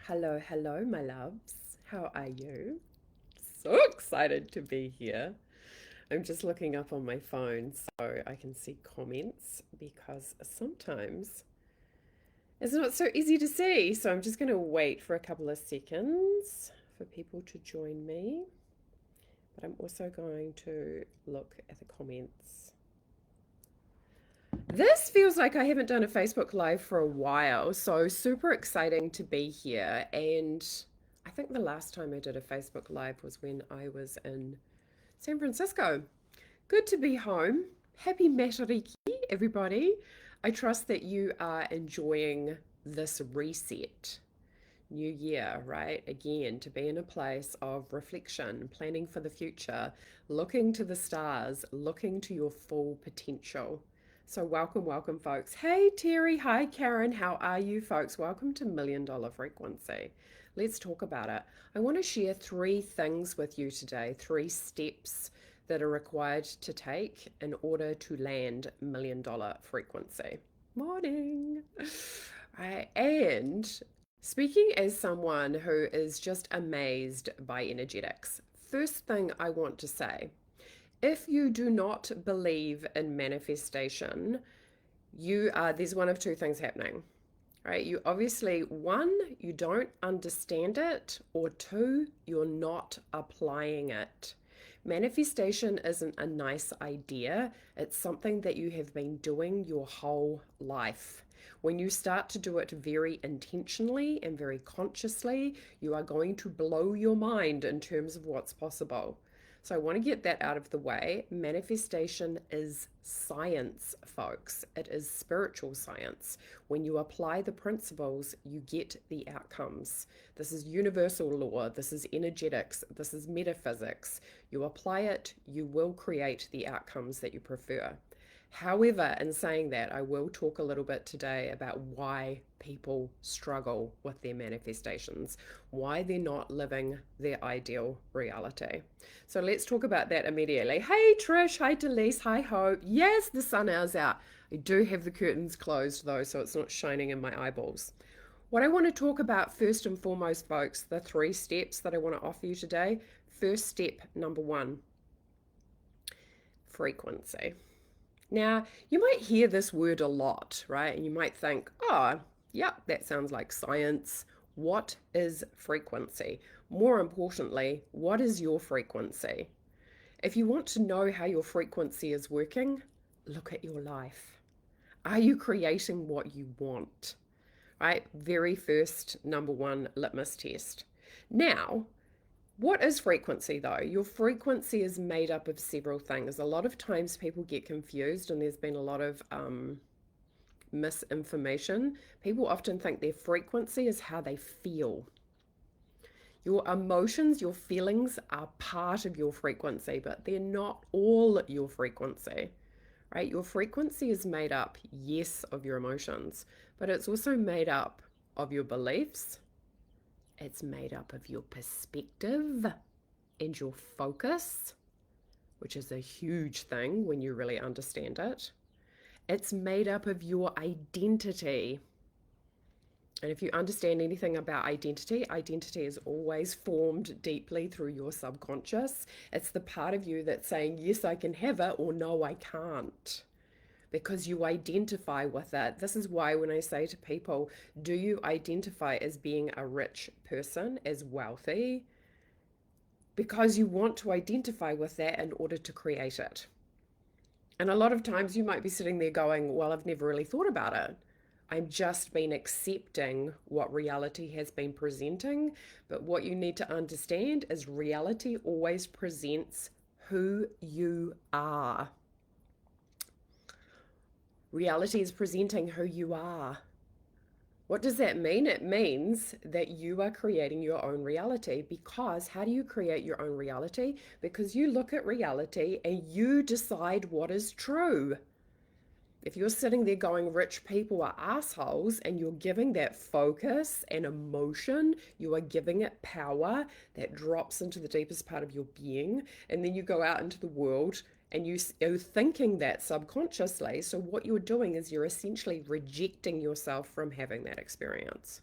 Hello, hello, my loves. How are you? So excited to be here. I'm just looking up on my phone so I can see comments because sometimes it's not so easy to see. So I'm just going to wait for a couple of seconds for people to join me. But I'm also going to look at the comments. This feels like I haven't done a Facebook Live for a while, so super exciting to be here. And I think the last time I did a Facebook Live was when I was in San Francisco. Good to be home. Happy Matariki, everybody. I trust that you are enjoying this reset. New year, right? Again, to be in a place of reflection, planning for the future, looking to the stars, looking to your full potential. So, welcome, welcome, folks. Hey, Terry. Hi, Karen. How are you, folks? Welcome to Million Dollar Frequency. Let's talk about it. I want to share three things with you today, three steps that are required to take in order to land million dollar frequency. Morning. Right. And speaking as someone who is just amazed by energetics, first thing I want to say, if you do not believe in manifestation, there's one of two things happening. Right? You obviously, one, you don't understand it, or two, you're not applying it. Manifestation isn't a nice idea, it's something that you have been doing your whole life. When you start to do it very intentionally and very consciously, you are going to blow your mind in terms of what's possible. So I want to get that out of the way. Manifestation is science, folks. It is spiritual science. When you apply the principles, you get the outcomes. This is universal law. This is energetics. This is metaphysics. You apply it, you will create the outcomes that you prefer. However, in saying that, I will talk a little bit today about why people struggle with their manifestations, why they're not living their ideal reality. So let's talk about that immediately. Hey Trish, hi Delise, hi Hope. Yes, the sun is out. I do have the curtains closed though, so it's not shining in my eyeballs. What I want to talk about first and foremost, folks, the three steps that I want to offer you today. First step, number one, frequency. Now, you might hear this word a lot, right? And you might think, oh, yeah, that sounds like science. What is frequency? More importantly, what is your frequency? If you want to know how your frequency is working, look at your life. Are you creating what you want? Right? Very first, number one litmus test. Now, what is frequency though? Your frequency is made up of several things. A lot of times people get confused, and there's been a lot of misinformation. People often think their frequency is how they feel. Your emotions, your feelings are part of your frequency, but they're not all your frequency, right? Your frequency is made up, yes, of your emotions, but it's also made up of your beliefs. It's made up of your perspective and your focus, which is a huge thing when you really understand it. It's made up of your identity. And if you understand anything about identity, identity is always formed deeply through your subconscious. It's the part of you that's saying, yes, I can have it, or no, I can't, because you identify with it. This is why when I say to people, do you identify as being a rich person, as wealthy? Because you want to identify with that in order to create it. And a lot of times you might be sitting there going, well, I've never really thought about it. I've just been accepting what reality has been presenting. But what you need to understand is reality always presents who you are. Reality is presenting who you are. What does that mean? It means that you are creating your own reality. Because how do you create your own reality? Because you look at reality and you decide what is true. If you're sitting there going, rich people are assholes, and you're giving that focus and emotion, you are giving it power that drops into the deepest part of your being, and then you go out into the world and you're thinking that subconsciously. So what you're doing is you're essentially rejecting yourself from having that experience.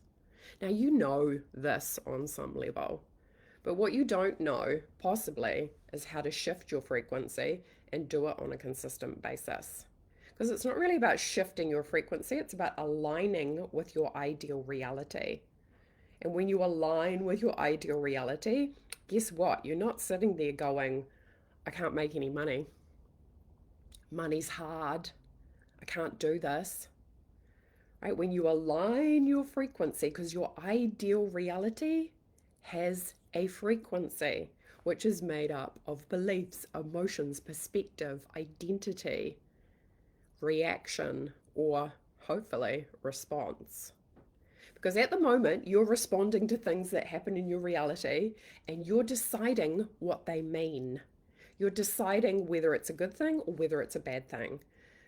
Now, you know this on some level, but what you don't know, possibly, is how to shift your frequency and do it on a consistent basis. Because it's not really about shifting your frequency, it's about aligning with your ideal reality. And when you align with your ideal reality, guess what? You're not sitting there going, I can't make any money. Money's hard. I can't do this. Right? When you align your frequency, because your ideal reality has a frequency, which is made up of beliefs, emotions, perspective, identity, reaction, or hopefully response. Because at the moment, you're responding to things that happen in your reality and you're deciding what they mean. You're deciding whether it's a good thing or whether it's a bad thing.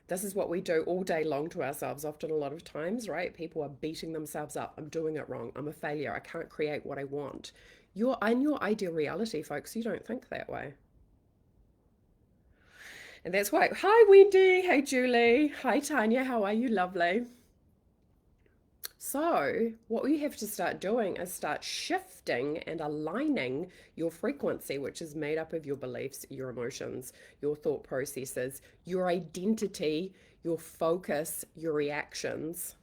This is what we do all day long to ourselves, often a lot of times, right? People are beating themselves up. I'm doing it wrong. I'm a failure. I can't create what I want. You're in your ideal reality, folks. You don't think that way. And that's why. Hi, Wendy. Hey, Julie. Hi, Tanya. How are you? Lovely. So, what we have to start doing is start shifting and aligning your frequency, which is made up of your beliefs, your emotions, your thought processes, your identity, your focus, your reactions.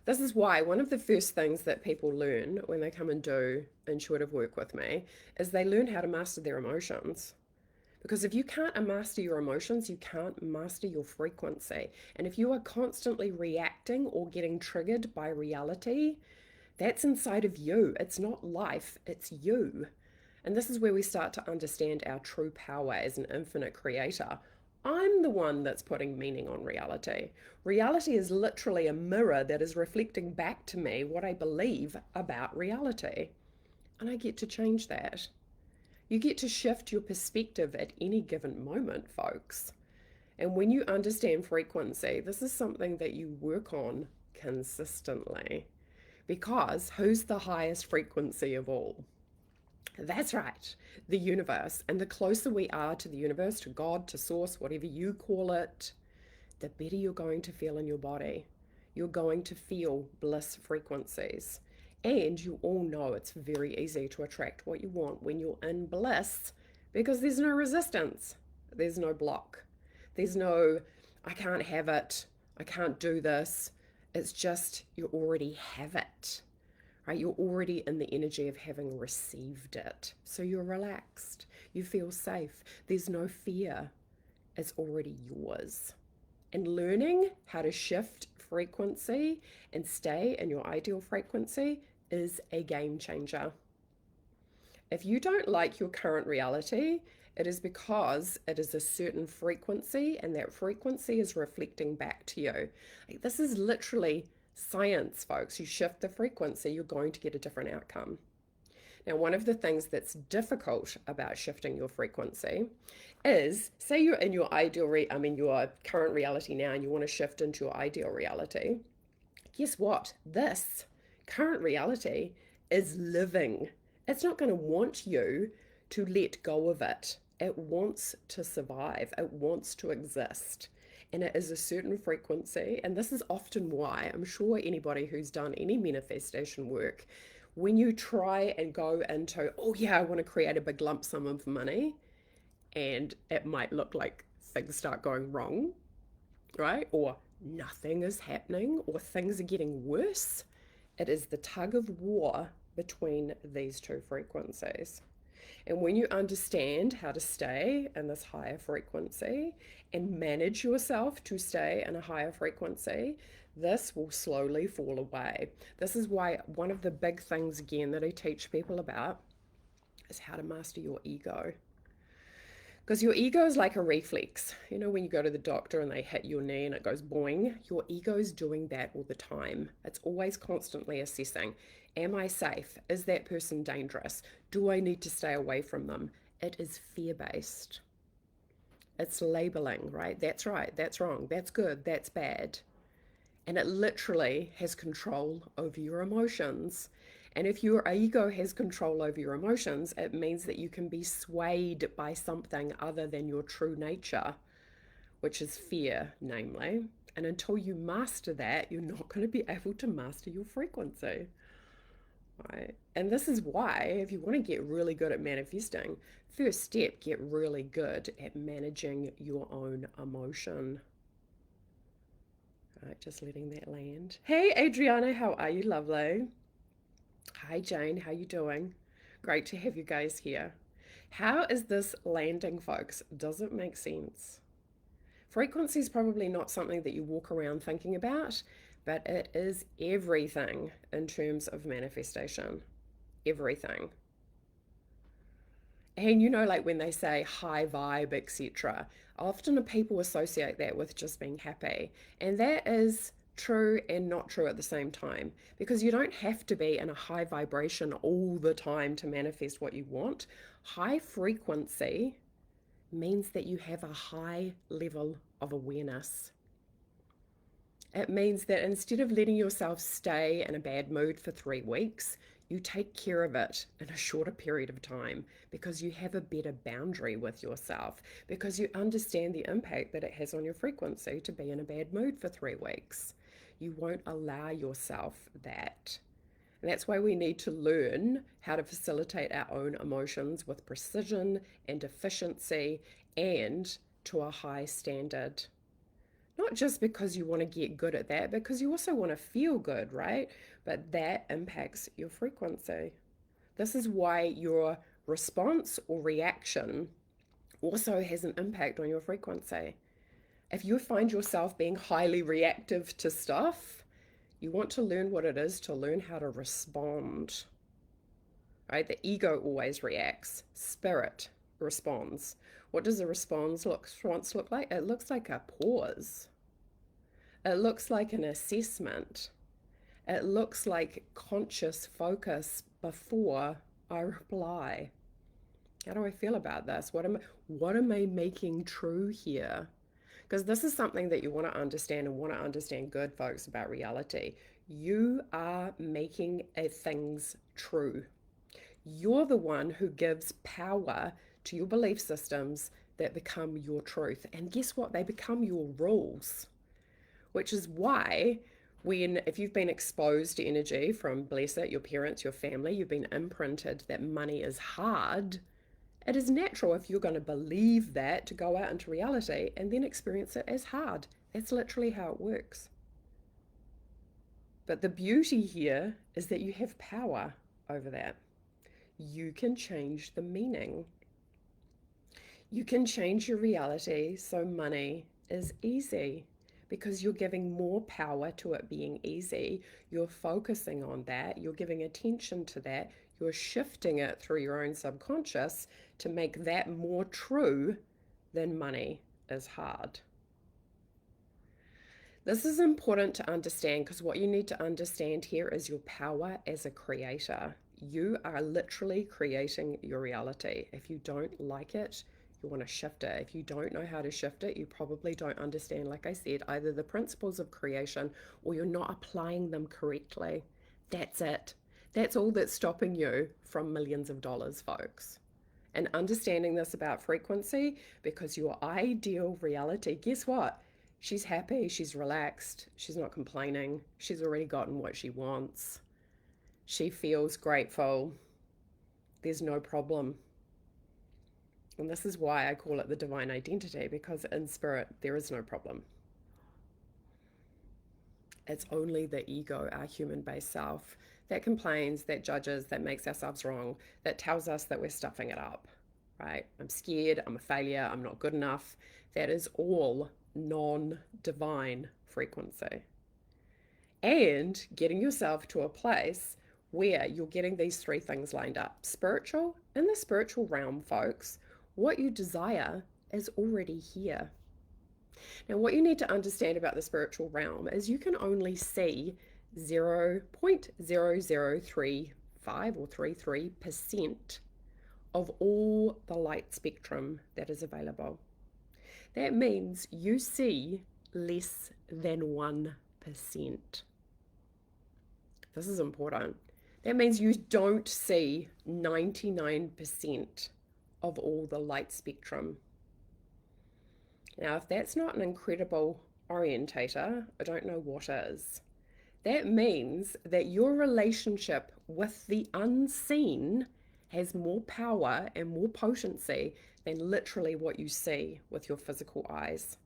This is why one of the first things that people learn when they come and do intuitive work with me is they learn how to master their emotions. Because if you can't master your emotions, you can't master your frequency. And if you are constantly reacting or getting triggered by reality, that's inside of you. It's not life, it's you. And this is where we start to understand our true power as an infinite creator. I'm the one that's putting meaning on reality. Reality is literally a mirror that is reflecting back to me what I believe about reality. And I get to change that. You get to shift your perspective at any given moment, folks. And when you understand frequency, this is something that you work on consistently. Because who's the highest frequency of all? That's right, the universe. And the closer we are to the universe, to God, to Source, whatever you call it, the better you're going to feel in your body. You're going to feel bliss frequencies. And you all know it's very easy to attract what you want when you're in bliss because there's no resistance, there's no block, there's no, I can't have it, I can't do this. It's just you already have it, right? You're already in the energy of having received it. So you're relaxed, you feel safe, there's no fear, it's already yours. And learning how to shift frequency and stay in your ideal frequency is a game changer. If you don't like your current reality, it is because it is a certain frequency and that frequency is reflecting back to you. Like, this is literally science, folks. You shift the frequency, you're going to get a different outcome. Now, one of the things that's difficult about shifting your frequency is, say you're in your your current reality now and you want to shift into your ideal reality. Guess what? This current reality is living. It's not going to want you to let go of it. It wants to survive. It wants to exist. And it is a certain frequency. And this is often why I'm sure anybody who's done any manifestation work, when you try and go into, oh yeah, I want to create a big lump sum of money, and it might look like things start going wrong, right? Or nothing is happening, or things are getting worse. It is the tug of war between these two frequencies. And when you understand how to stay in this higher frequency and manage yourself to stay in a higher frequency, this will slowly fall away. This is why one of the big things, again, that I teach people about is how to master your ego. Because your ego is like a reflex. You know, when you go to the doctor and they hit your knee and it goes boing, your ego is doing that all the time. It's always constantly assessing. Am I safe? Is that person dangerous? Do I need to stay away from them? It is fear-based. It's labeling, right? That's right, that's wrong, that's good, that's bad. And it literally has control over your emotions. And if your ego has control over your emotions, it means that you can be swayed by something other than your true nature, which is fear, namely. And until you master that, you're not going to be able to master your frequency. right? And this is why, if you want to get really good at manifesting, first step, get really good at managing your own emotion. All right, just letting that land. Hey, Adriana, how are you, lovely? Hi, Jane, how you doing? Great to have you guys here. How is this landing, folks? Does it make sense? Frequency is probably not something that you walk around thinking about, but it is everything in terms of manifestation. Everything. And like when they say high vibe, etc., often people associate that with just being happy. And that is true and not true at the same time, because you don't have to be in a high vibration all the time to manifest what you want. High frequency means that you have a high level of awareness. It means that instead of letting yourself stay in a bad mood for 3 weeks, you take care of it in a shorter period of time because you have a better boundary with yourself, because you understand the impact that it has on your frequency to be in a bad mood for 3 weeks. You won't allow yourself that. And that's why we need to learn how to facilitate our own emotions with precision and efficiency and to a high standard. Not just because you want to get good at that, because you also want to feel good, right? But that impacts your frequency. This is why your response or reaction also has an impact on your frequency. If you find yourself being highly reactive to stuff, you want to learn what it is to learn how to respond. Right? The ego always reacts. Spirit responds. What does a response look like? It looks like a pause. It looks like an assessment. It looks like conscious focus before I reply. How do I feel about this? What am I making true here? Because this is something that you want to understand and want to understand good, folks, about reality. You are making things true. You're the one who gives power to your belief systems that become your truth. And guess what? They become your rules, which is why if you've been exposed to energy from, bless it, your parents, your family, you've been imprinted that money is hard, it is natural, if you're going to believe that, to go out into reality and then experience it as hard. That's literally how it works. But the beauty here is that you have power over that. You can change the meaning. You can change your reality so money is easy, because you're giving more power to it being easy. You're focusing on that. You're giving attention to that. You're shifting it through your own subconscious to make that more true than money is hard. This is important to understand, because what you need to understand here is your power as a creator. You are literally creating your reality. If you don't like it, you want to shift it. If you don't know how to shift it, you probably don't understand, like I said, either the principles of creation or you're not applying them correctly. That's it. That's all that's stopping you from millions of dollars, folks. And understanding this about frequency, because your ideal reality, guess what? She's happy, she's relaxed, she's not complaining, she's already gotten what she wants. She feels grateful. There's no problem. And this is why I call it the divine identity, because in spirit, there is no problem. It's only the ego, our human based self, that complains, that judges, that makes ourselves wrong, that tells us that we're stuffing it up, right? I'm scared, I'm a failure, I'm not good enough. That is all non divine frequency. And getting yourself to a place where you're getting these three things lined up. Spiritual, in the spiritual realm, folks, what you desire is already here. Now, what you need to understand about the spiritual realm is you can only see 0.0035 or 33% of all the light spectrum that is available. That means you see less than 1%. This is important. That means you don't see 99% of all the light spectrum. Now, if that's not an incredible orientator, I don't know what is. That means that your relationship with the unseen has more power and more potency than literally what you see with your physical eyes.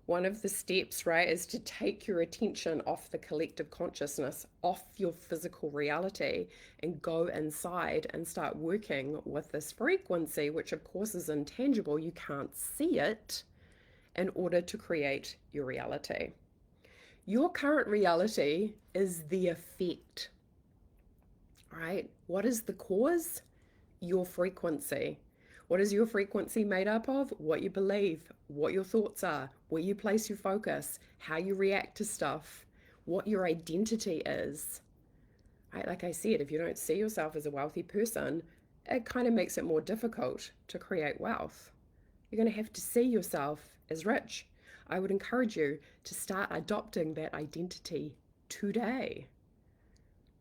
One of the steps, right, is to take your attention off the collective consciousness, off your physical reality, and go inside and start working with this frequency, which of course is intangible. You can't see it, in order to create your reality. Your current reality is the effect, right? What is the cause? Your frequency. What is your frequency made up of? What you believe, what your thoughts are, where you place your focus, how you react to stuff, what your identity is. Right? Like I said, if you don't see yourself as a wealthy person, it kind of makes it more difficult to create wealth. You're going to have to see yourself as rich. I would encourage you to start adopting that identity today.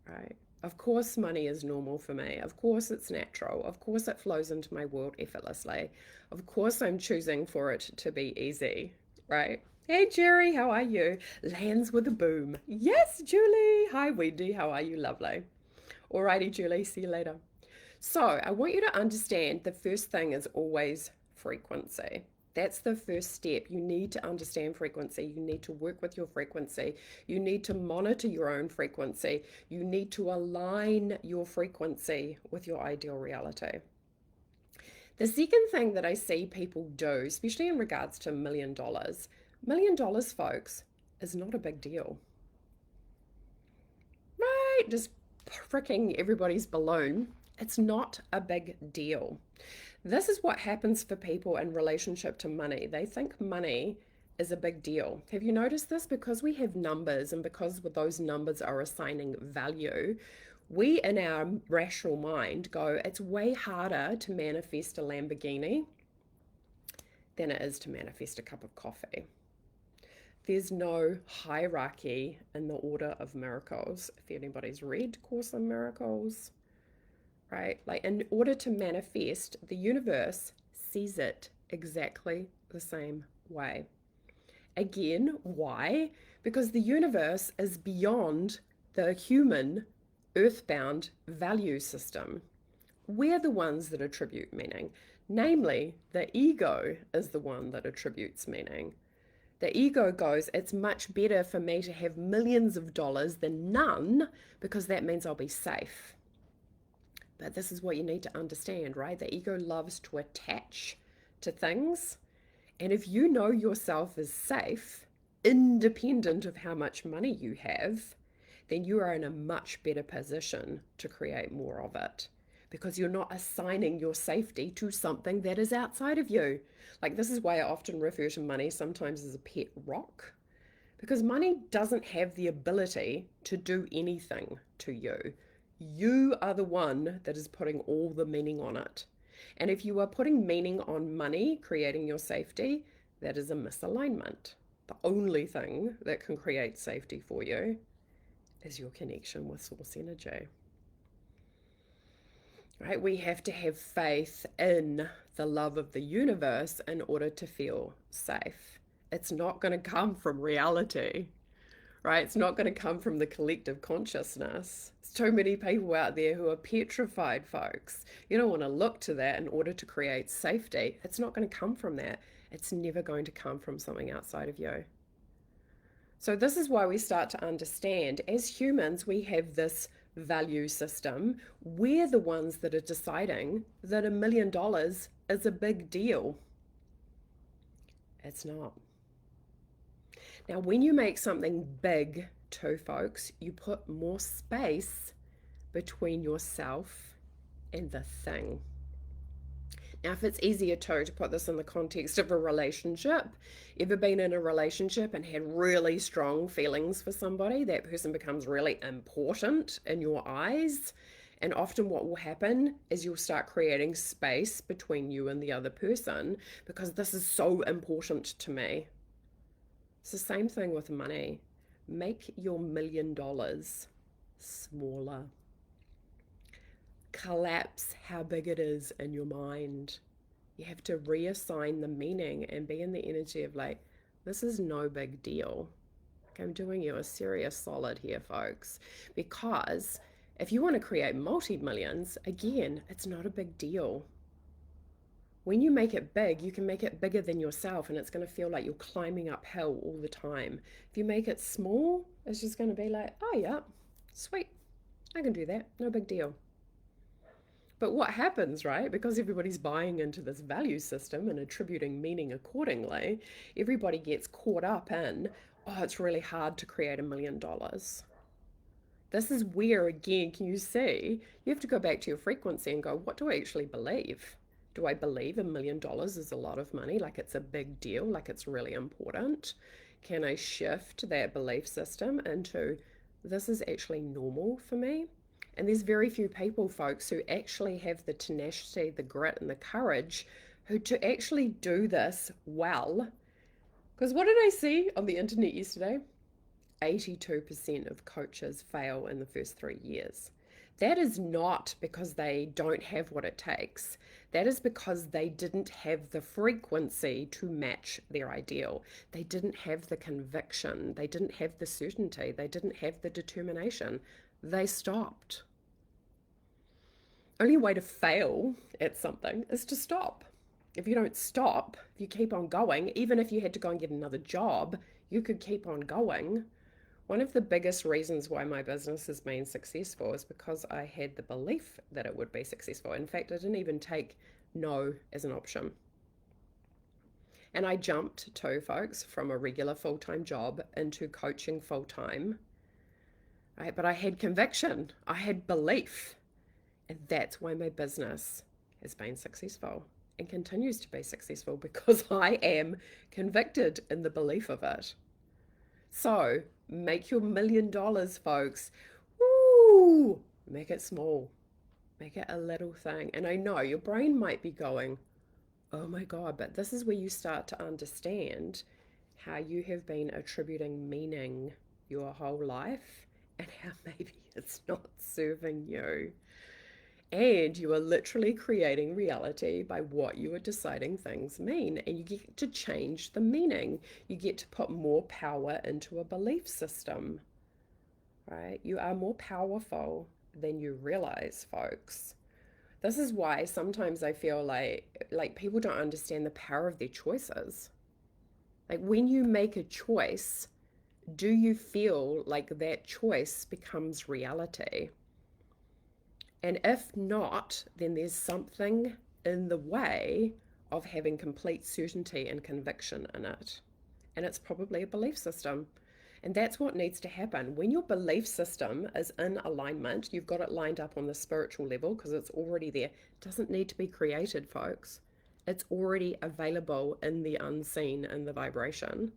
Right? Of course, money is normal for me. Of course, it's natural. Of course, it flows into my world effortlessly. Of course, I'm choosing for it to be easy, right? Hey, Jerry, how are you? Lands with a boom. Yes, Julie. Hi, Wendy. How are you? Lovely. Alrighty, Julie. See you later. So, I want you to understand the first thing is always frequency. That's the first step. You need to understand frequency. You need to work with your frequency. You need to monitor your own frequency. You need to align your frequency with your ideal reality. The second thing that I see people do, especially in regards to $1 million, folks, is not a big deal. Right? Just pricking everybody's balloon. It's not a big deal. This is what happens for people in relationship to money. They think money is a big deal. Have you noticed this? Because we have numbers and because those numbers are assigning value, we in our rational mind go, it's way harder to manifest a Lamborghini than it is to manifest a cup of coffee. There's no hierarchy in the order of miracles. If anybody's read Course in Miracles, right? Like, in order to manifest, the universe sees it exactly the same way. Again, why? Because the universe is beyond the human, earthbound value system. We're the ones that attribute meaning. Namely, the ego is the one that attributes meaning. The ego goes, it's much better for me to have millions of dollars than none because that means I'll be safe. But this is what you need to understand, right? The ego loves to attach to things. And if you know yourself is safe, independent of how much money you have, then you are in a much better position to create more of it because you're not assigning your safety to something that is outside of you. Like, this is why I often refer to money sometimes as a pet rock, because money doesn't have the ability to do anything to you. You are the one that is putting all the meaning on it. And if you are putting meaning on money, creating your safety, that is a misalignment. The only thing that can create safety for you is your connection with source energy. Right? We have to have faith in the love of the universe in order to feel safe. It's not going to come from reality. Right? It's not going to come from the collective consciousness. There's too many people out there who are petrified, folks. You don't want to look to that in order to create safety. It's not going to come from that. It's never going to come from something outside of you. So this is why we start to understand, as humans, we have this value system. We're the ones that are deciding that $1 million is a big deal. It's not. Now, when you make something big too, folks, you put more space between yourself and the thing. Now, if it's easier to put this in the context of a relationship, ever been in a relationship and had really strong feelings for somebody, that person becomes really important in your eyes. And often what will happen is you'll start creating space between you and the other person because this is so important to me. It's the same thing with money. Make your $1 million smaller. Collapse how big it is in your mind. You have to reassign the meaning and be in the energy of like, this is no big deal. I'm doing you a serious solid here, folks, because if you want to create multi-millions, again, it's not a big deal. When you make it big, you can make it bigger than yourself, and it's going to feel like you're climbing uphill all the time. If you make it small, it's just going to be like, oh, yeah, sweet, I can do that, no big deal. But what happens, right? Because everybody's buying into this value system and attributing meaning accordingly, everybody gets caught up in, oh, it's really hard to create $1 million. This is where, again, can you see? You have to go back to your frequency and go, what do I actually believe? Do I believe $1 million is a lot of money, like it's a big deal, like it's really important? Can I shift that belief system into this is actually normal for me? And there's very few people, folks, who actually have the tenacity, the grit, and the courage who to actually do this well. Because what did I see on the internet yesterday? 82% of coaches fail in the first 3 years. That is not because they don't have what it takes. That is because they didn't have the frequency to match their ideal. They didn't have the conviction. They didn't have the certainty. They didn't have the determination. They stopped. Only way to fail at something is to stop. If you don't stop, if you keep on going, even if you had to go and get another job, you could keep on going. One of the biggest reasons why my business has been successful is because I had the belief that it would be successful. In fact, I didn't even take no as an option. And I jumped to, folks, from a regular full-time job into coaching full-time. Right? But I had conviction, I had belief. And that's why my business has been successful and continues to be successful, because I am convicted in the belief of it. So make your $1 million, folks. Woo! Make it small. Make it a little thing. And I know your brain might be going, oh my God, but this is where you start to understand how you have been attributing meaning your whole life and how maybe it's not serving you. And you are literally creating reality by what you are deciding things mean. And you get to change the meaning. You get to put more power into a belief system, right? You are more powerful than you realize, folks. This is why sometimes I feel like people don't understand the power of their choices. Like when you make a choice, do you feel like that choice becomes reality? And if not, then there's something in the way of having complete certainty and conviction in it. And it's probably a belief system. And that's what needs to happen. When your belief system is in alignment, you've got it lined up on the spiritual level because it's already there. It doesn't need to be created, folks. It's already available in the unseen, in the vibration.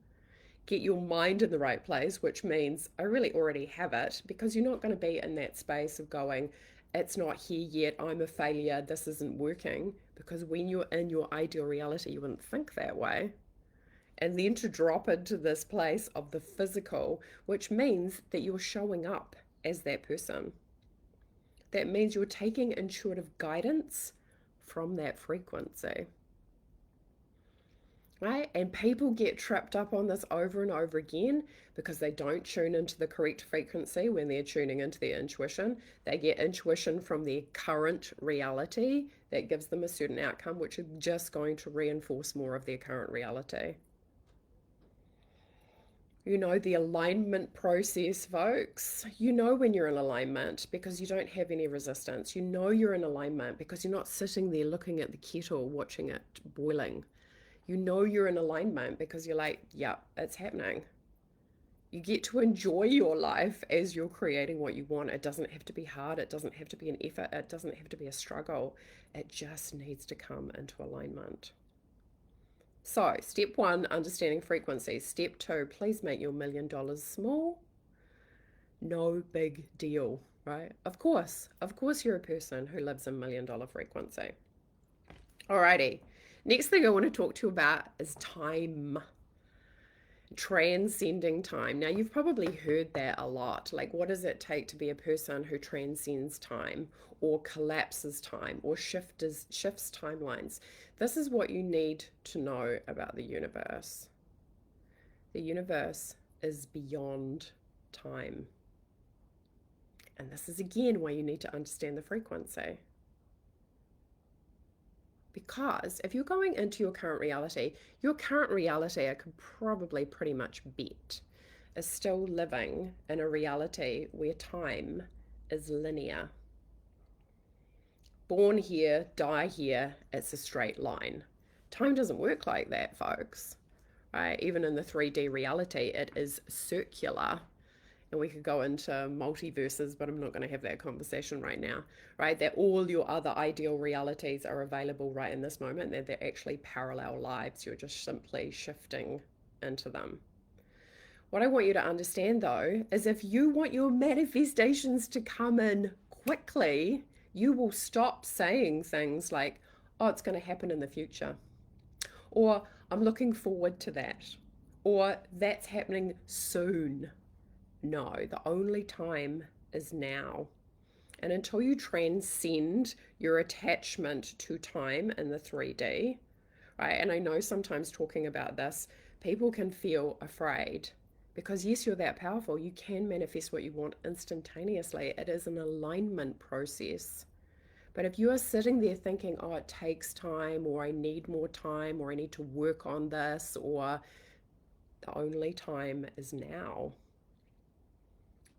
Get your mind in the right place, which means I really already have it, because you're not going to be in that space of going, it's not here yet, I'm a failure, this isn't working. Because when you're in your ideal reality, you wouldn't think that way. And then to drop into this place of the physical, which means that you're showing up as that person. That means you're taking intuitive guidance from that frequency. Right? And people get tripped up on this over and over again because they don't tune into the correct frequency when they're tuning into their intuition. They get intuition from their current reality that gives them a certain outcome, which is just going to reinforce more of their current reality. You know, the alignment process, folks. You know when you're in alignment because you don't have any resistance. You know you're in alignment because you're not sitting there looking at the kettle, watching it boiling. You know you're in alignment because you're like, yeah, it's happening. You get to enjoy your life as you're creating what you want. It doesn't have to be hard. It doesn't have to be an effort. It doesn't have to be a struggle. It just needs to come into alignment. So, step 1, understanding frequency. Step 2, please make your $1 million small. No big deal, right? Of course you're a person who lives in $1 million frequency. Alrighty. Next thing I want to talk to you about is time. Transcending time. Now, you've probably heard that a lot. Like, what does it take to be a person who transcends time or collapses time or shifts timelines? This is what you need to know about the universe. The universe is beyond time. And this is again why you need to understand the frequency. Because if you're going into your current reality, I could probably pretty much bet, is still living in a reality where time is linear. Born here, die here, it's a straight line. Time doesn't work like that, folks. Right? Even in the 3D reality, it is circular. And we could go into multiverses, but I'm not going to have that conversation right now, right? That all your other ideal realities are available right in this moment, that they're actually parallel lives. You're just simply shifting into them. What I want you to understand, though, is if you want your manifestations to come in quickly, you will stop saying things like, oh, it's going to happen in the future, or I'm looking forward to that, or that's happening soon. No, the only time is now. And until you transcend your attachment to time in the 3D, right? And I know sometimes talking about this, people can feel afraid because, yes, you're that powerful. You can manifest what you want instantaneously. It is an alignment process. But if you are sitting there thinking, oh, it takes time, or I need more time, or I need to work on this, or the only time is now.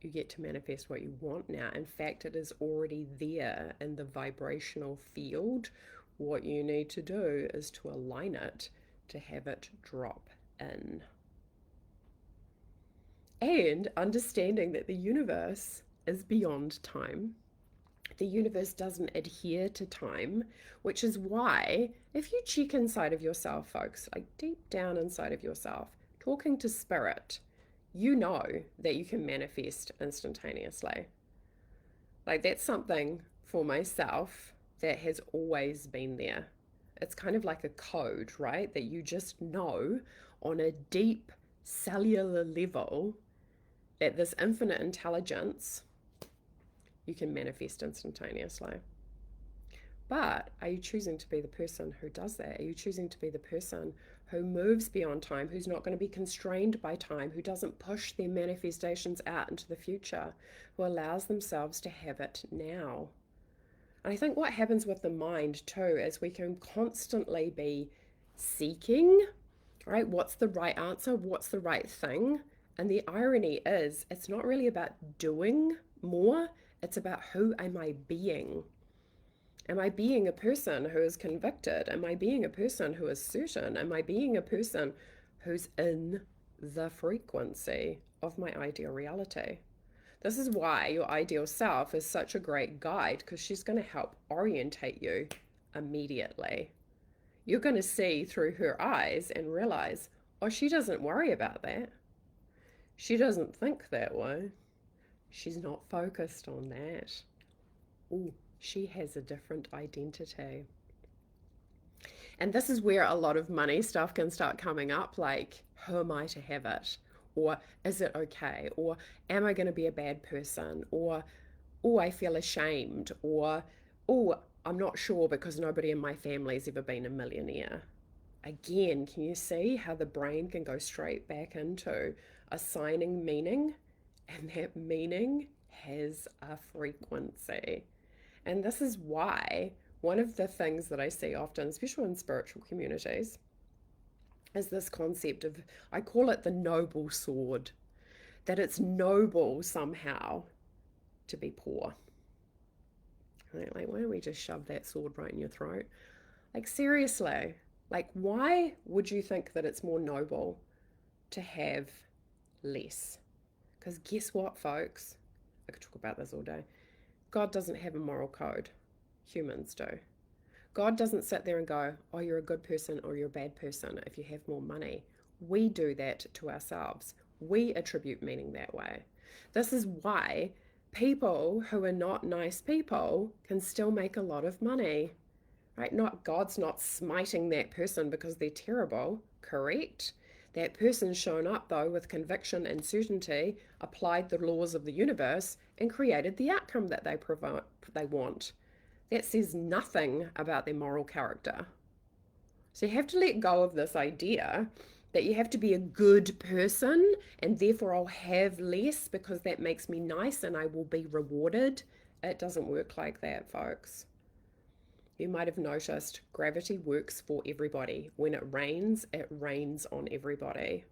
You get to manifest what you want now. In fact, it is already there in the vibrational field. What you need to do is to align it to have it drop in. And understanding that the universe is beyond time. The universe doesn't adhere to time, which is why if you check inside of yourself, folks, like deep down inside of yourself, talking to spirit, you know that you can manifest instantaneously. Like that's something for myself that has always been there. It's kind of like a code, right? That you just know on a deep cellular level that this infinite intelligence you can manifest instantaneously. But are you choosing to be the person who does that? Are you choosing to be the person who moves beyond time, who's not going to be constrained by time, who doesn't push their manifestations out into the future, who allows themselves to have it now? And I think what happens with the mind too is we can constantly be seeking, right? What's the right answer? What's the right thing? And the irony is, it's not really about doing more, it's about who am I being? Am I being a person who is convicted? Am I being a person who is certain? Am I being a person who's in the frequency of my ideal reality? This is why your ideal self is such a great guide, because she's going to help orientate you immediately. You're going to see through her eyes and realize, oh, she doesn't worry about that. She doesn't think that way. She's not focused on that. Oh, she has a different identity. And this is where a lot of money stuff can start coming up, like, who am I to have it? Or is it okay? Or am I going to be a bad person? Or, oh, I feel ashamed. Or, oh, I'm not sure because nobody in my family's ever been a millionaire. Again, can you see how the brain can go straight back into assigning meaning? And that meaning has a frequency. And this is why one of the things that I see often, especially in spiritual communities, is this concept of, I call it the noble sword, that it's noble somehow to be poor. Right? Like, why don't we just shove that sword right in your throat? Like, seriously, like, why would you think that it's more noble to have less? Because guess what, folks? I could talk about this all day. God doesn't have a moral code. Humans do. God doesn't sit there and go, oh, you're a good person or you're a bad person if you have more money. We do that to ourselves. We attribute meaning that way. This is why people who are not nice people can still make a lot of money. Right? God's not smiting that person because they're terrible, correct? That person's shown up, though, with conviction and certainty, applied the laws of the universe, and created the outcome that they want. That says nothing about their moral character. So you have to let go of this idea that you have to be a good person and therefore I'll have less because that makes me nice and I will be rewarded. It doesn't work like that, folks. You might have noticed gravity works for everybody. When it rains on everybody.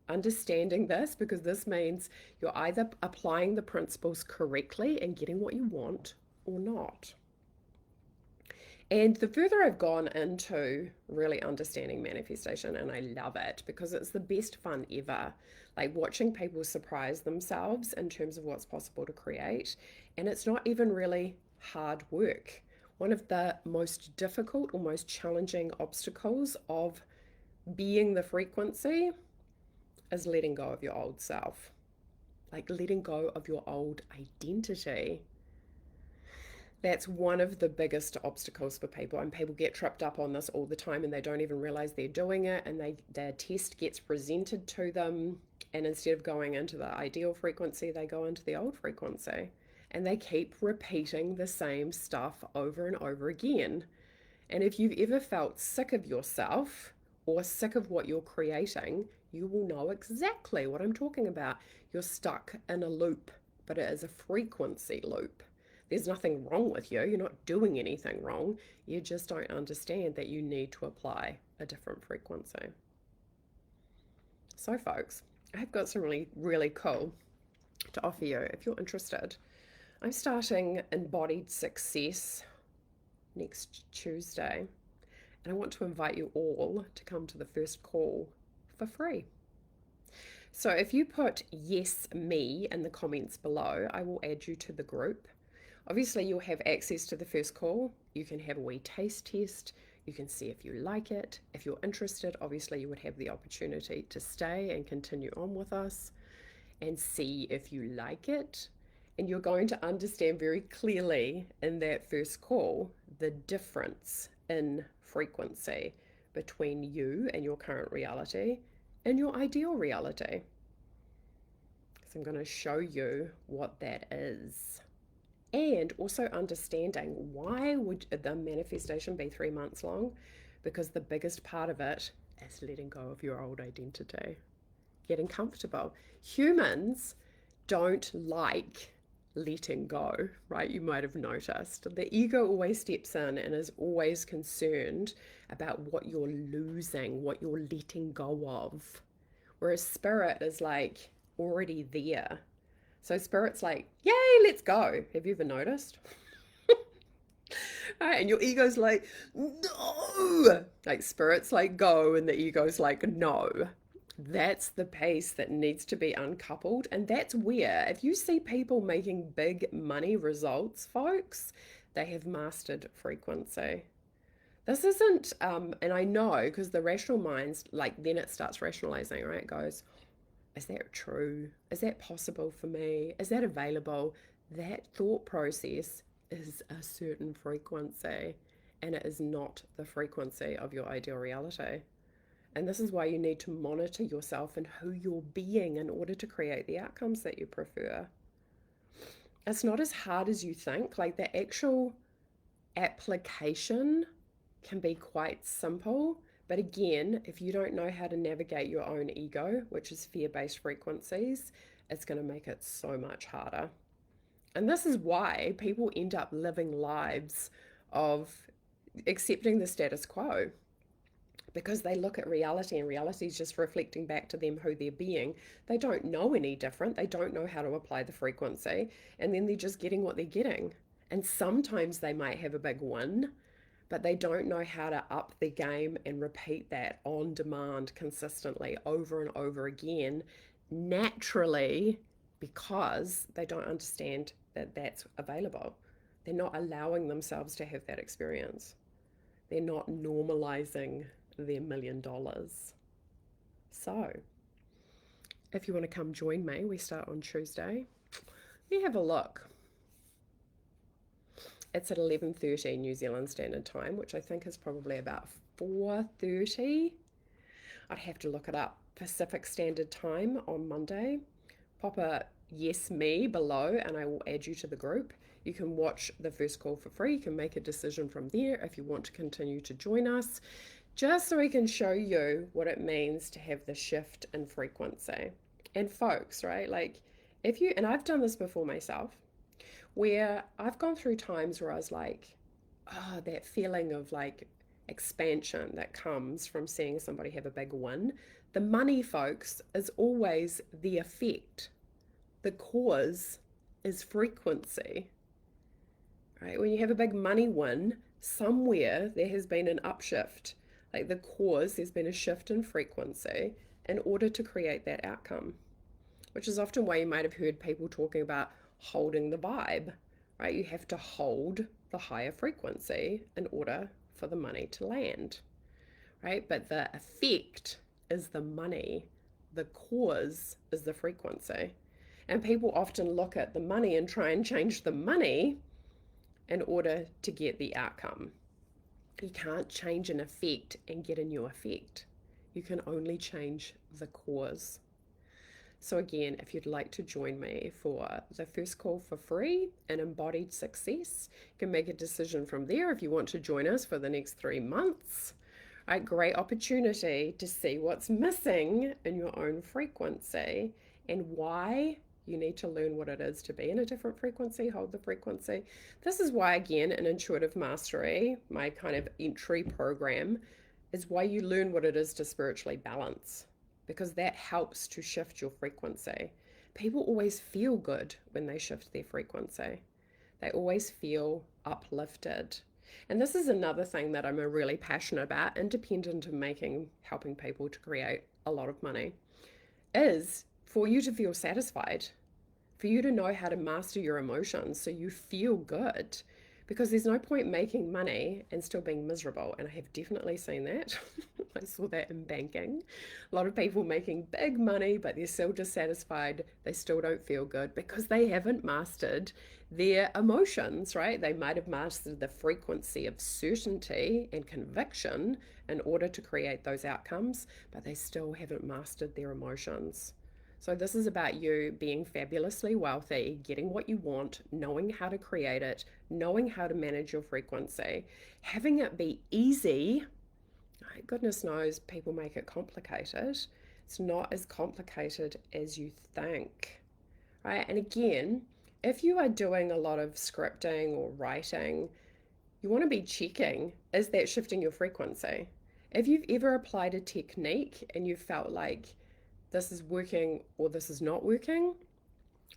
Understanding this, because this means you're either applying the principles correctly and getting what you want or not. And the further I've gone into really understanding manifestation, and I love it because it's the best fun ever, like watching people surprise themselves in terms of what's possible to create. And it's not even really hard work. One of the most difficult or most challenging obstacles of being the frequency is letting go of your old self, like letting go of your old identity. That's one of the biggest obstacles for people, and people get tripped up on this all the time and they don't even realize they're doing it, and their test gets presented to them, and instead of going into the ideal frequency they go into the old frequency, and they keep repeating the same stuff over and over again. And if you've ever felt sick of yourself or sick of what you're creating, you will know exactly what I'm talking about. You're stuck in a loop, but it is a frequency loop. There's nothing wrong with you. You're not doing anything wrong. You just don't understand that you need to apply a different frequency. So, folks, I've got some really, really cool to offer you if you're interested. I'm starting Embodied Success next Tuesday, and I want to invite you all to come to the first call for free. So if you put yes me in the comments below, I will add you to the group. Obviously you'll have access to the first call. You can have a wee taste test. You can see if you like it. If you're interested, obviously you would have the opportunity to stay and continue on with us and see if you like it. And you're going to understand very clearly in that first call the difference in frequency between you and your current reality and your ideal reality. So I'm going to show you what that is. And also understanding why would the manifestation be 3 months long? Because the biggest part of it is letting go of your old identity, getting comfortable. Humans don't like letting go, right? You might have noticed. The ego always steps in and is always concerned about what you're losing, what you're letting go of. Whereas spirit is like already there. So spirit's like, yay, let's go. Have you ever noticed? Right, and your ego's like, no. Like spirit's like go and the ego's like no. That's the pace that needs to be uncoupled. And that's where, if you see people making big money results, folks, they have mastered frequency. This isn't, and I know because the rational mind's like, then it starts rationalizing, right? It goes, is that true? Is that possible for me? Is that available? That thought process is a certain frequency, and it is not the frequency of your ideal reality. And this is why you need to monitor yourself and who you're being in order to create the outcomes that you prefer. It's not as hard as you think. Like the actual application can be quite simple. But again, if you don't know how to navigate your own ego, which is fear-based frequencies, it's going to make it so much harder. And this is why people end up living lives of accepting the status quo, because they look at reality and reality is just reflecting back to them who they're being. They don't know any different. They don't know how to apply the frequency, and then they're just getting what they're getting. And sometimes they might have a big win, but they don't know how to up their game and repeat that on demand consistently over and over again naturally, because they don't understand that that's available. They're not allowing themselves to have that experience. They're not normalizing their $1 million. So if you want to come join me, we start on Tuesday. You have a look. It's at 11:30 New Zealand Standard Time, which I think is probably about 4:30. I'd have to look it up. Pacific Standard Time on Monday. Pop a yes me below and I will add you to the group. You can watch the first call for free. You can make a decision from there if you want to continue to join us. just so we can show you what it means to have the shift in frequency. And folks, right? Like, if you, and I've done this before myself, where I've gone through times where I was like, oh, that feeling of like expansion that comes from seeing somebody have a big win. The money, folks, is always the effect. The cause is frequency, right? When you have a big money win, somewhere there has been an upshift. Like the cause, there's been a shift in frequency in order to create that outcome, which is often why you might have heard people talking about holding the vibe, right? You have to hold the higher frequency in order for the money to land, right? But the effect is the money, the cause is the frequency. And people often look at the money and try and change the money in order to get the outcome. You can't change an effect and get a new effect. You can only change the cause. So again, if you'd like to join me for the first call for free in Embodied Success, you can make a decision from there if you want to join us for the next 3 months. Right, great opportunity to see what's missing in your own frequency and why you need to learn what it is to be in a different frequency, hold the frequency. This is why, again, in Intuitive Mastery, my kind of entry program, is why you learn what it is to spiritually balance, because that helps to shift your frequency. People always feel good when they shift their frequency. They always feel uplifted. And this is another thing that I'm really passionate about, independent of helping people to create a lot of money, is for you to feel satisfied, for you to know how to master your emotions so you feel good. Because there's no point making money and still being miserable. And I have definitely seen that. I saw that in banking. A lot of people making big money, but they're still dissatisfied. They still don't feel good because they haven't mastered their emotions, right? They might have mastered the frequency of certainty and conviction in order to create those outcomes, but they still haven't mastered their emotions. So this is about you being fabulously wealthy, getting what you want, knowing how to create it, knowing how to manage your frequency, having it be easy. Goodness knows people make it complicated. It's not as complicated as you think, right? And again, if you are doing a lot of scripting or writing, you want to be checking, is that shifting your frequency? If you've ever applied a technique and you felt like this is working or this is not working,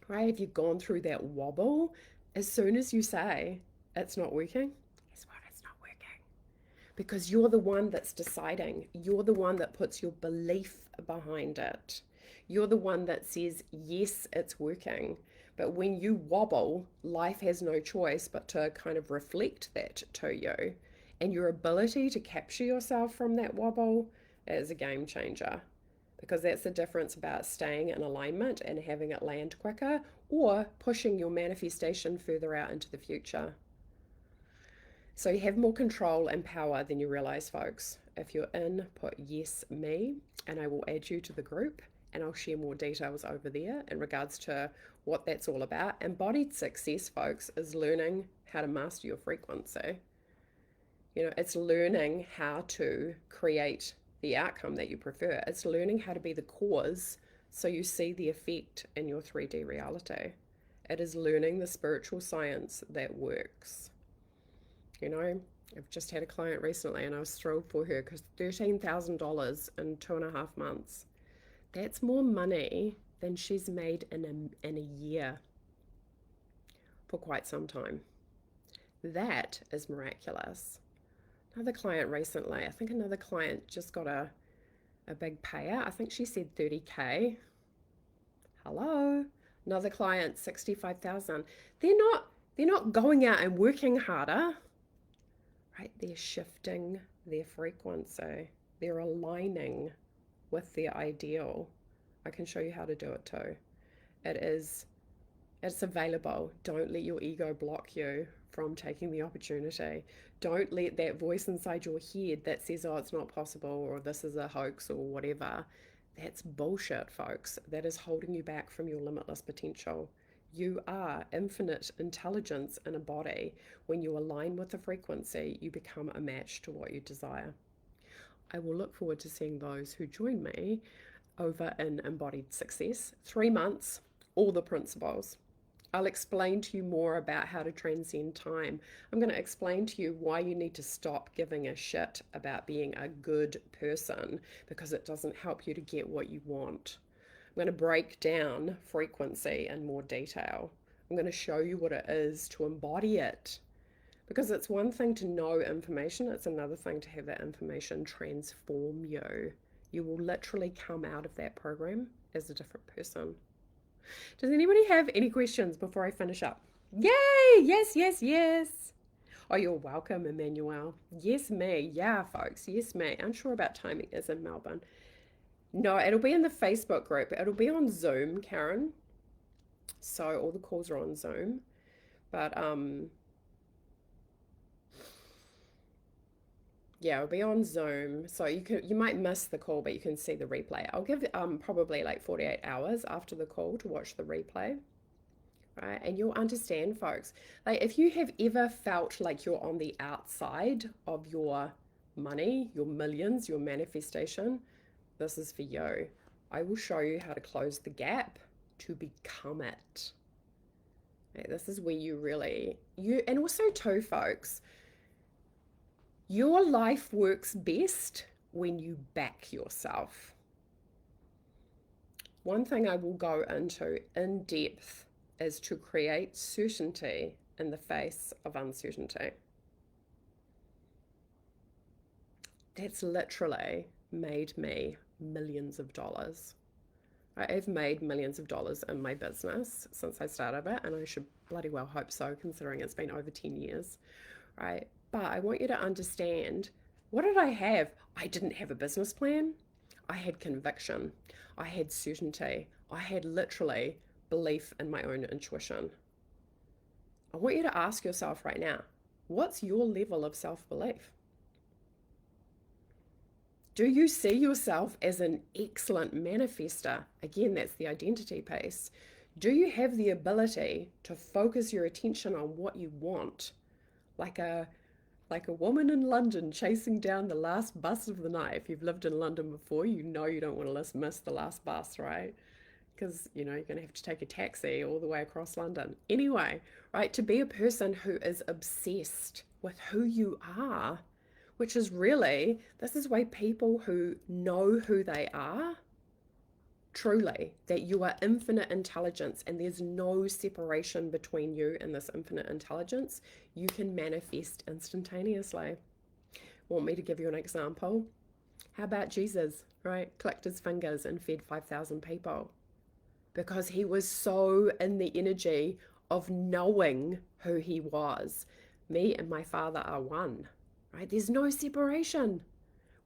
right? If you've gone through that wobble, as soon as you say it's not working, guess what? It's not working. Because you're the one that's deciding. You're the one that puts your belief behind it. You're the one that says, yes, it's working. But when you wobble, life has no choice but to kind of reflect that to you. And your ability to capture yourself from that wobble is a game changer. Because that's the difference about staying in alignment and having it land quicker or pushing your manifestation further out into the future. So you have more control and power than you realize, folks. If you're in, put yes, me, and I will add you to the group and I'll share more details over there in regards to what that's all about. Embodied success, folks, is learning how to master your frequency. You know, it's learning how to create the outcome that you prefer. It's learning how to be the cause so you see the effect in your 3D reality. It is learning the spiritual science that works. You know, I've just had a client recently and I was thrilled for her because $13,000 in 2.5 months. That's more money than she's made in a year for quite some time. That is miraculous. Another client recently, I think another client just got a big payout. I think she said 30K. Hello. Another client, 65,000. They're not going out and working harder. Right? They're shifting their frequency. They're aligning with their ideal. I can show you how to do it too. It's available. Don't let your ego block you from taking the opportunity. Don't let that voice inside your head that says, oh, it's not possible, or this is a hoax, or whatever. That's bullshit, folks. That is holding you back from your limitless potential. You are infinite intelligence in a body. When you align with the frequency, you become a match to what you desire. I will look forward to seeing those who join me over in Embodied Success. 3 months, all the principles. I'll explain to you more about how to transcend time. I'm going to explain to you why you need to stop giving a shit about being a good person because it doesn't help you to get what you want. I'm going to break down frequency in more detail. I'm going to show you what it is to embody it. Because it's one thing to know information, it's another thing to have that information transform you. You will literally come out of that program as a different person. Does anybody have any questions before I finish up? Yay! Yes, yes, yes. Oh, you're welcome, Emmanuel. Yes, me. Yeah, folks. Yes, me. Unsure about timing is in Melbourne. No, it'll be in the Facebook group. It'll be on Zoom, Karen. So all the calls are on Zoom. But yeah, it'll be on Zoom. So you might miss the call, but you can see the replay. I'll give probably like 48 hours after the call to watch the replay. Right? And you'll understand, folks. Like if you have ever felt like you're on the outside of your money, your millions, your manifestation, this is for you. I will show you how to close the gap to become it. Okay, this is where and also too, folks, your life works best when you back yourself. One thing I will go into in depth is to create certainty in the face of uncertainty. That's literally made me millions of dollars. I've made millions of dollars in my business since I started it, and I should bloody well hope so, considering it's been over 10 years, right? But I want you to understand, what did I have? I didn't have a business plan. I had conviction. I had certainty. I had literally belief in my own intuition. I want you to ask yourself right now, what's your level of self-belief? Do you see yourself as an excellent manifester? Again, that's the identity piece. Do you have the ability to focus your attention on what you want? Like a woman in London chasing down the last bus of the night. If you've lived in London before, you know you don't want to miss the last bus, right? Because, you're going to have to take a taxi all the way across London. Anyway, right, to be a person who is obsessed with who you are, which is really, this is why people who know who they are, truly, that you are infinite intelligence and there's no separation between you and this infinite intelligence, you can manifest instantaneously. Want me to give you an example? How about Jesus, right? Clicked his fingers and fed 5,000 people because he was so in the energy of knowing who he was. Me and my Father are one. Right? There's no separation.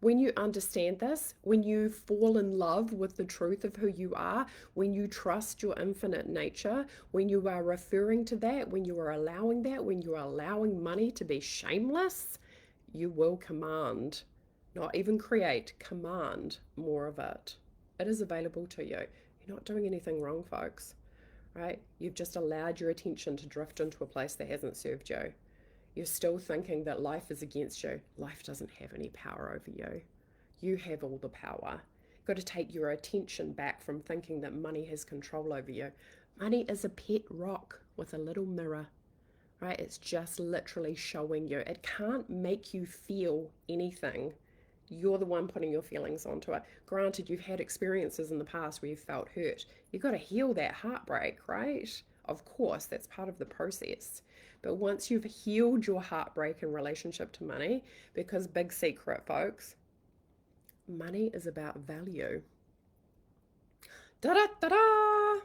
When you understand this, when you fall in love with the truth of who you are, when you trust your infinite nature, when you are referring to that, when you are allowing that, when you are allowing money to be shameless, you will command, not even create, command more of it. It is available to you. You're not doing anything wrong, folks. Right? You've just allowed your attention to drift into a place that hasn't served you. You're still thinking that life is against you. Life doesn't have any power over you. You have all the power. You've got to take your attention back from thinking that money has control over you. Money is a pet rock with a little mirror, right? It's just literally showing you. It can't make you feel anything. You're the one putting your feelings onto it. Granted, you've had experiences in the past where you've felt hurt. You've got to heal that heartbreak, right? Of course, that's part of the process. But once you've healed your heartbreak in relationship to money, because big secret, folks, money is about value. Da-da-da-da!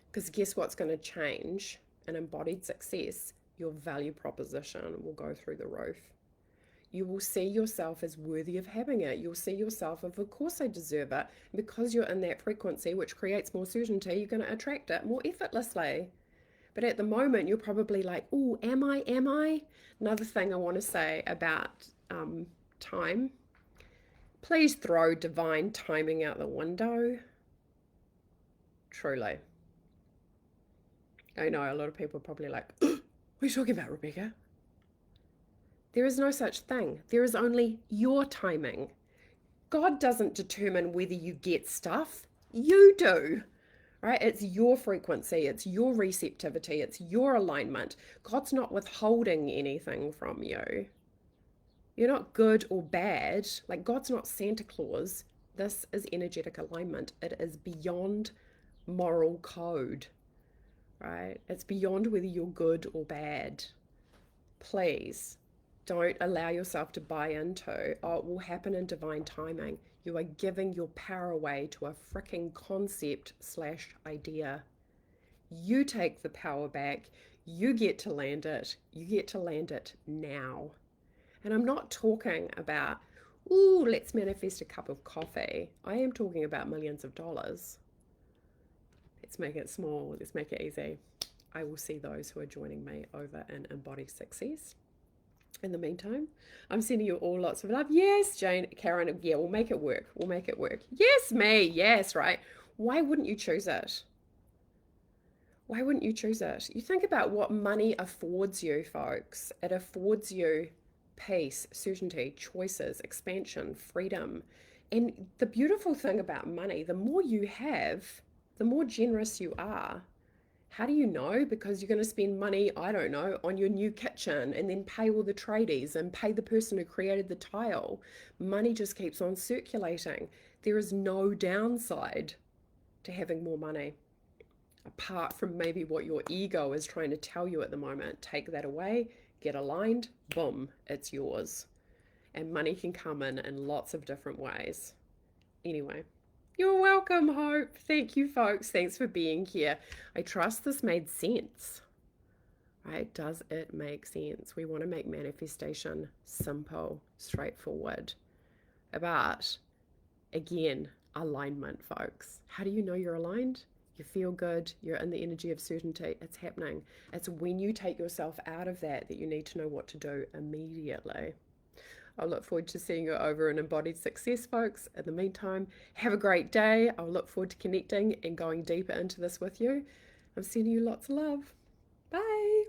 Because guess what's going to change in embodied success? Your value proposition will go through the roof. You will see yourself as worthy of having it. You'll see yourself of course I deserve it. Because you're in that frequency, which creates more certainty, you're going to attract it more effortlessly. But at the moment, you're probably like, oh, am I? Another thing I want to say about time. Please throw divine timing out the window. Truly. I know a lot of people are probably like, what are you talking about, Rebecca? There is no such thing. There is only your timing. God doesn't determine whether you get stuff, you do. Right? It's your frequency, it's your receptivity, it's your alignment. God's not withholding anything from you. You're not good or bad. Like, God's not Santa Claus. This is energetic alignment. It is beyond moral code, right? It's beyond whether you're good or bad. Please don't allow yourself to buy into, oh, it will happen in divine timing. You are giving your power away to a freaking concept slash idea. You take the power back. You get to land it. You get to land it now. And I'm not talking about, ooh, let's manifest a cup of coffee. I am talking about millions of dollars. Let's make it small. Let's make it easy. I will see those who are joining me over in Embodied Success. In the meantime, I'm sending you all lots of love. Yes, Jane, Karen, yeah, we'll make it work. We'll make it work. Yes, me. Yes, right. Why wouldn't you choose it? Why wouldn't you choose it? You think about what money affords you, folks. It affords you peace, certainty, choices, expansion, freedom. And the beautiful thing about money, the more you have, the more generous you are. How do you know? Because you're going to spend money, I don't know, on your new kitchen and then pay all the tradies and pay the person who created the tile. Money just keeps on circulating. There is no downside to having more money, apart from maybe what your ego is trying to tell you at the moment. Take that away, get aligned, boom, it's yours. And money can come in lots of different ways. Anyway. You're welcome, Hope. Thank you, folks. Thanks for being here. I trust this made sense. Right? Does it make sense? We want to make manifestation simple, straightforward. But again, alignment, folks. How do you know you're aligned? You feel good. You're in the energy of certainty. It's happening. It's when you take yourself out of that that you need to know what to do immediately. I'll look forward to seeing you over in Embodied Success, folks. In the meantime, have a great day. I'll look forward to connecting and going deeper into this with you. I'm sending you lots of love. Bye.